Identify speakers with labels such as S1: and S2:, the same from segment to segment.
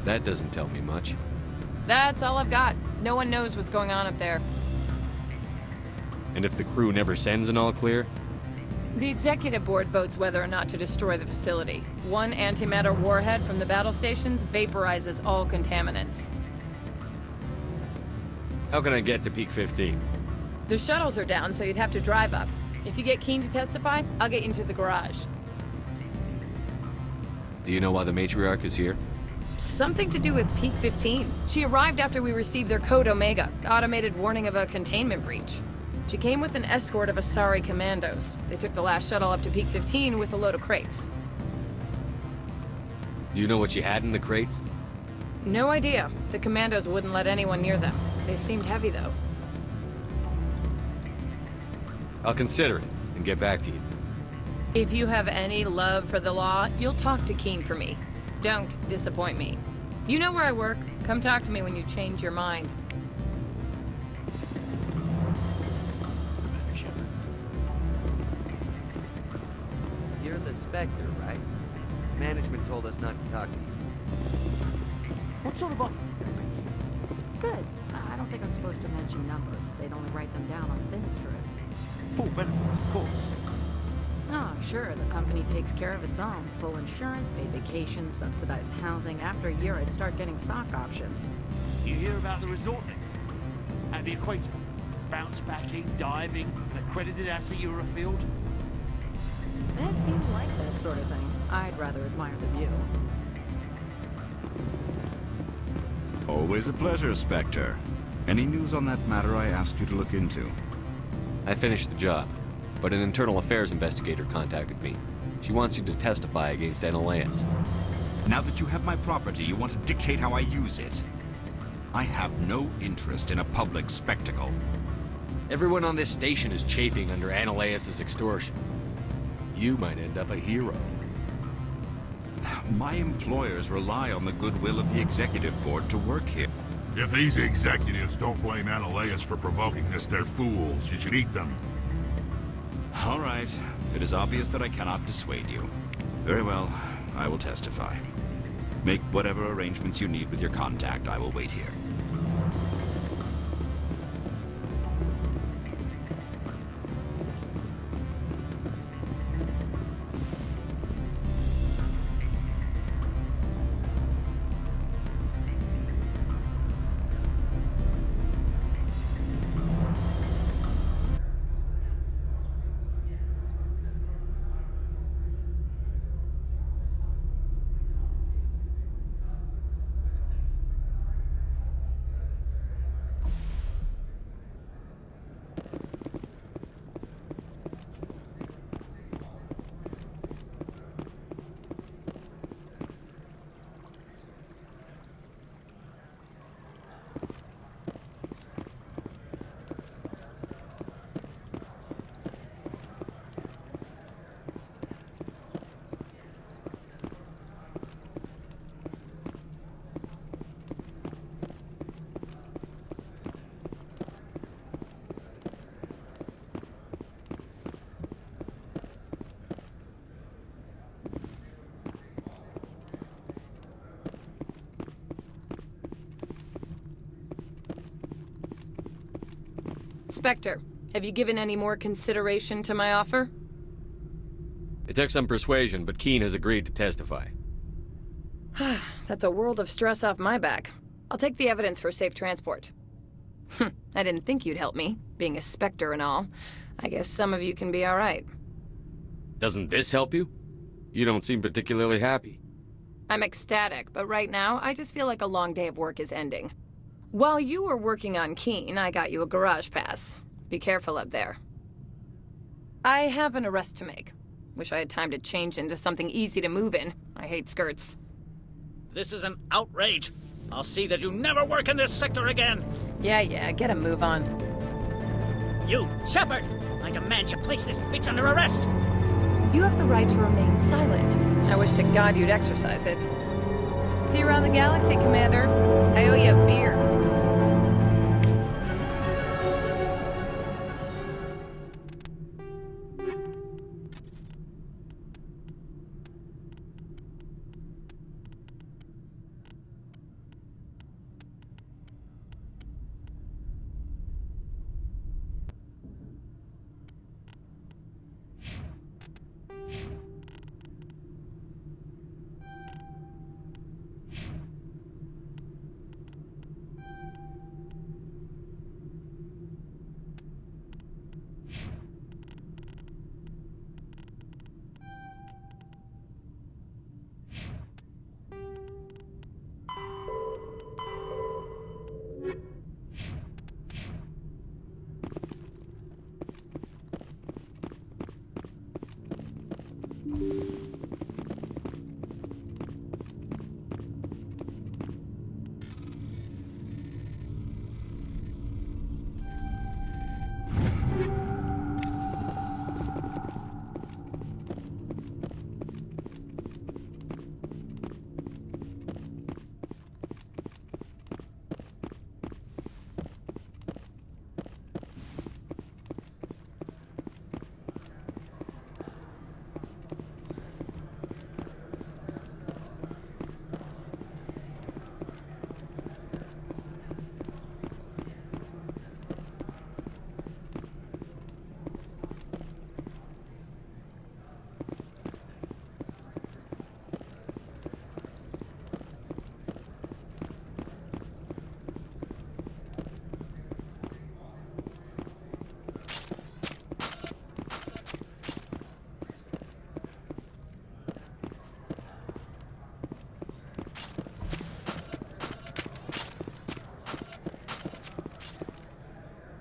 S1: That doesn't tell me much.
S2: That's all I've got. No one knows what's going on up there.
S1: And if the crew never sends an all clear?
S2: The executive board votes whether or not to destroy the facility. One antimatter warhead from the battle stations vaporizes all contaminants.
S1: How can I get to Peak 15?
S2: The shuttles are down, so you'd have to drive up. If you get Keen to testify, I'll get you into the garage.
S1: Do you know why the matriarch is here?
S2: Something to do with Peak 15. She arrived after we received their Code Omega, automated warning of a containment breach. She came with an escort of Asari commandos. They took the last shuttle up to Peak 15 with a load of crates.
S1: Do you know what she had in the crates?
S2: No idea. The commandos wouldn't let anyone near them. They seemed heavy, though.
S1: I'll consider it and get back to you.
S2: If you have any love for the law, you'll talk to Keen for me. Don't disappoint me. You know where I work. Come talk to me when you change your mind.
S3: You're the Spectre, right? Management told us not to talk to you.
S4: What sort of offer did they make you?
S5: Good. I don't think I'm supposed to mention numbers. They'd only write them down on thin strip.
S4: Full benefits, of course.
S5: Oh, sure, the company takes care of its own. Full insurance, paid vacation, subsidized housing. After a year, I'd start getting stock options.
S4: You hear about the resort then? At the equator? Bounce backing, diving, an accredited asset Eurofield?
S5: If you like that sort of thing, I'd rather admire the view.
S6: Always a pleasure, Spectre. Any news on that matter I asked you to look into?
S1: I finished the job, but an internal affairs investigator contacted me. She wants you to testify against Analaeus.
S6: Now that you have my property, you want to dictate how I use it. I have no interest in a public spectacle.
S1: Everyone on this station is chafing under Analaeus' extortion. You might end up a hero.
S6: My employers rely on the goodwill of the executive board to work here.
S7: If these executives don't blame Analaeus for provoking this, they're fools. You should eat them.
S6: All right. It is obvious that I cannot dissuade you. Very well. I will testify. Make whatever arrangements you need with your contact. I will wait here.
S2: Spectre, have you given any more consideration to my offer?
S1: It took some persuasion, but Keen has agreed to testify.
S2: That's a world of stress off my back. I'll take the evidence for safe transport. I didn't think you'd help me, being a Spectre and all. I guess some of you can be alright.
S1: Doesn't this help you? You don't seem particularly happy.
S2: I'm ecstatic, but right now, I just feel like a long day of work is ending. While you were working on Keen, I got you a garage pass. Be careful up there. I have an arrest to make. Wish I had time to change into something easy to move in. I hate skirts.
S8: This is an outrage. I'll see that you never work in this sector again.
S2: Yeah, get a move on.
S8: You, Shepard! I demand you place this bitch under arrest!
S2: You have the right to remain silent. I wish to God you'd exercise it. See you around the galaxy, Commander. I owe you a beer.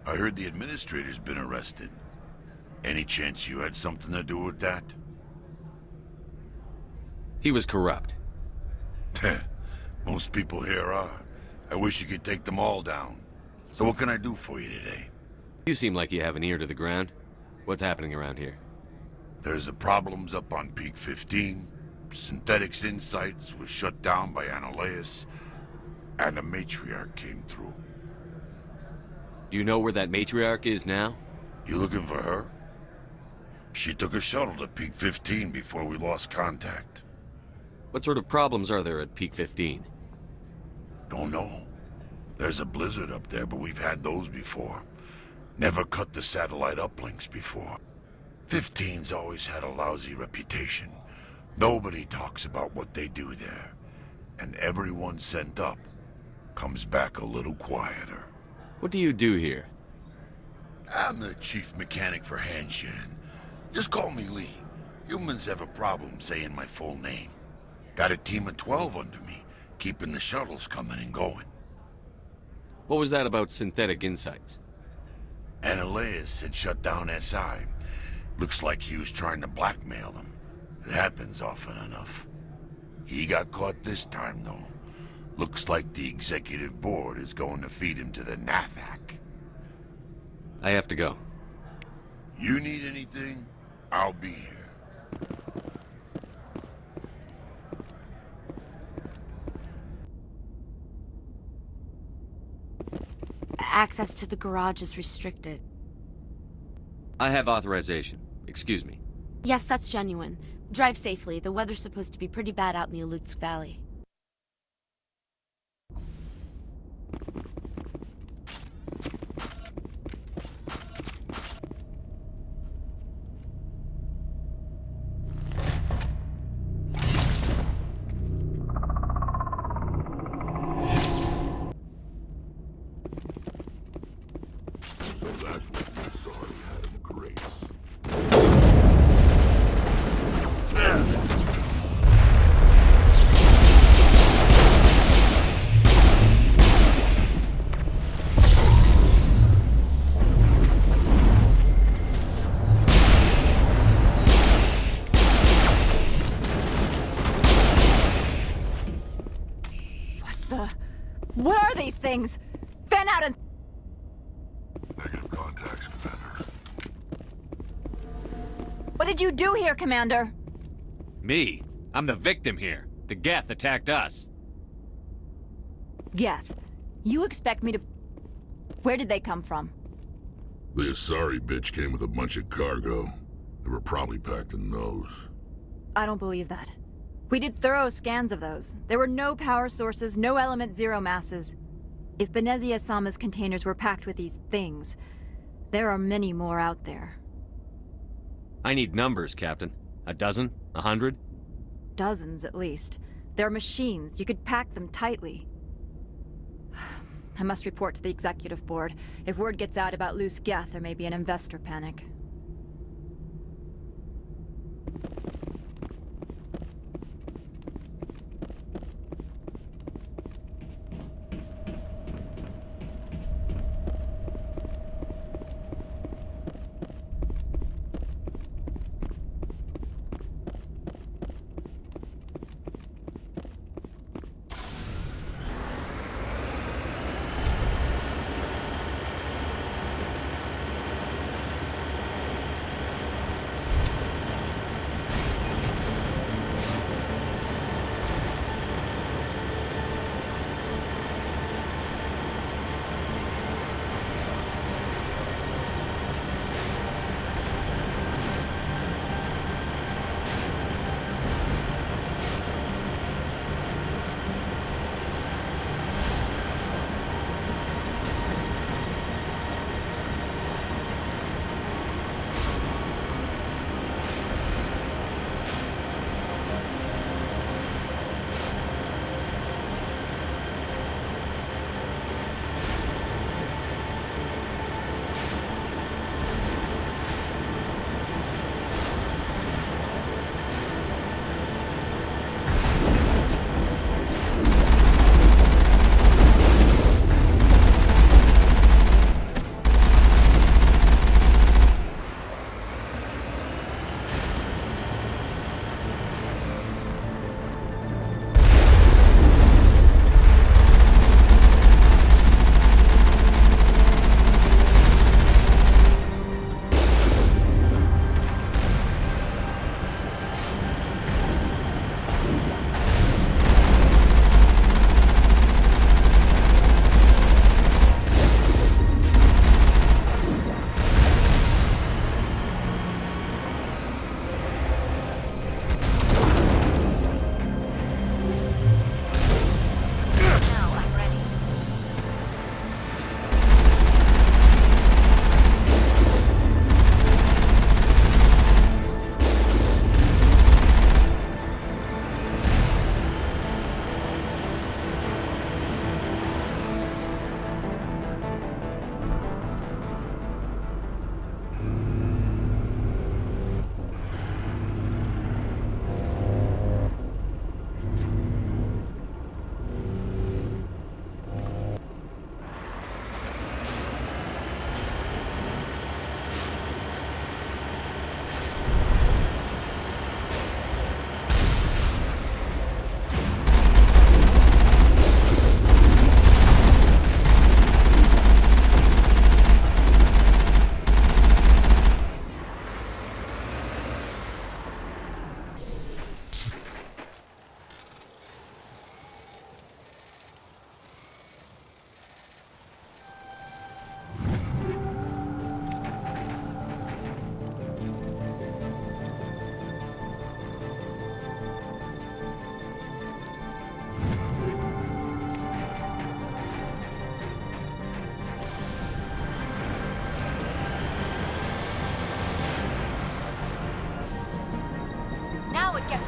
S9: I heard the administrator's been arrested. Any chance you had something to do with that?
S1: He was corrupt.
S9: Most people here are. I wish you could take them all down. So what can I do for you today?
S1: You seem like you have an ear to the ground. What's happening around here?
S9: There's the problems up on Peak 15. Synthetics Insights was shut down by Annaleus. And the matriarch came through.
S1: Do you know where that matriarch is now?
S9: You looking for her? She took a shuttle to Peak 15 before we lost contact.
S1: What sort of problems are there at Peak 15?
S9: Don't know. There's a blizzard up there, but we've had those before. Never cut the satellite uplinks before. 15's always had a lousy reputation. Nobody talks about what they do there. And everyone sent up comes back a little quieter.
S1: What do you do here?
S9: I'm the chief mechanic for Hanshan. Just call me Lee. Humans have a problem saying my full name. Got a team of 12 under me, keeping the shuttles coming and going.
S1: What was that about Synthetic Insights?
S9: Annaleus had shut down SI. Looks like he was trying to blackmail them. It happens often enough. He got caught this time, though. Looks like the executive board is going to feed him to the Nathak.
S1: I have to go.
S9: You need anything? I'll be here.
S10: Access to the garage is restricted.
S1: I have authorization. Excuse me.
S10: Yes, that's genuine. Drive safely. The weather's supposed to be pretty bad out in the Alutsk Valley.
S7: So that's what you saw he had in the grace.
S5: What are these things? Fan out and...
S7: Negative contacts, Commander.
S5: What did you do here, Commander?
S1: Me? I'm the victim here. The Geth attacked us.
S5: Geth, you expect me to... Where did they come from?
S7: The Asari bitch came with a bunch of cargo. They were probably packed in those.
S5: I don't believe that. We did thorough scans of those. There were no power sources, no element zero masses. If Benezia-sama's containers were packed with these things, there are many more out there.
S1: I need numbers, Captain. A dozen? 100?
S5: Dozens, at least. They're machines. You could pack them tightly. I must report to the executive board. If word gets out about loose Geth, there may be an investor panic.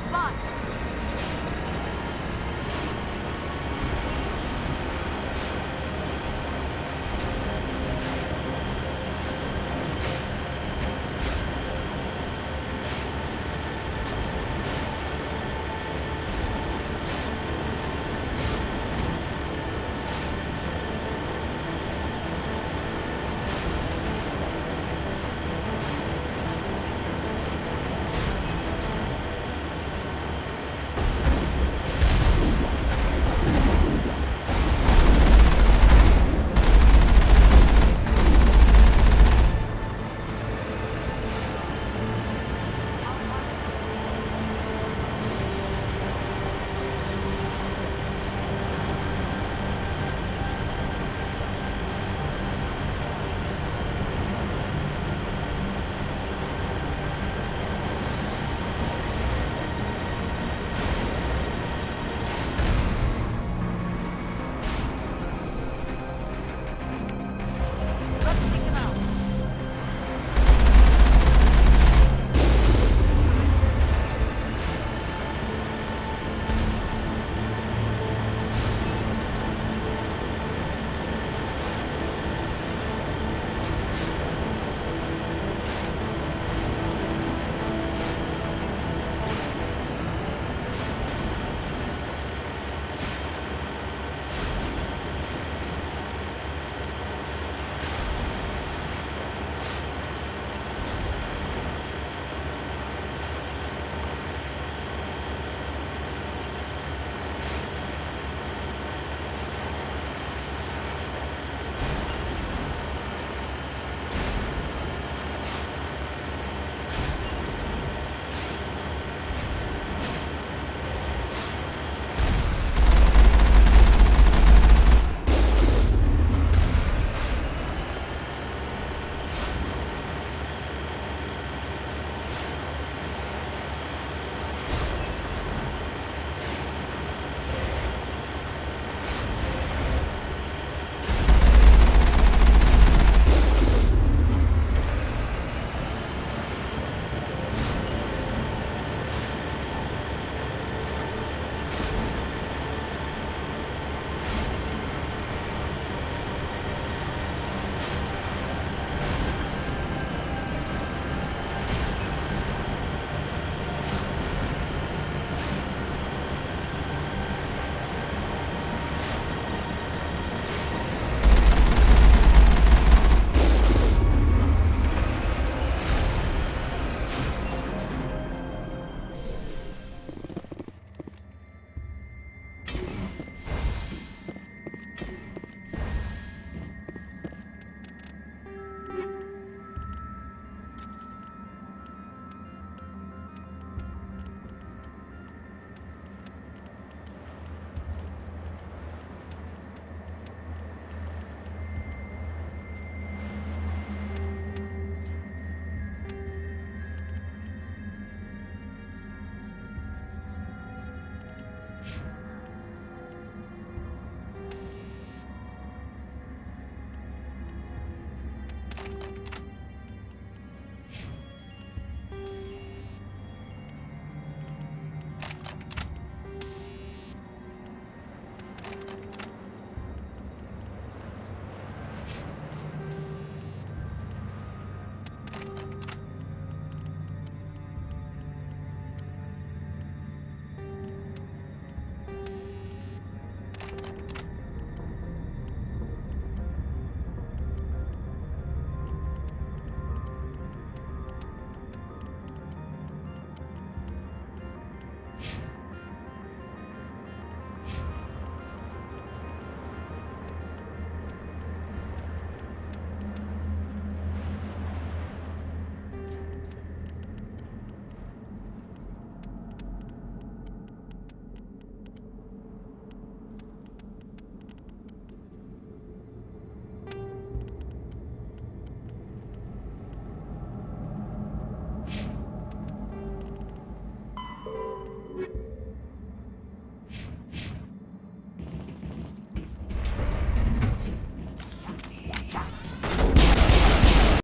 S10: spot.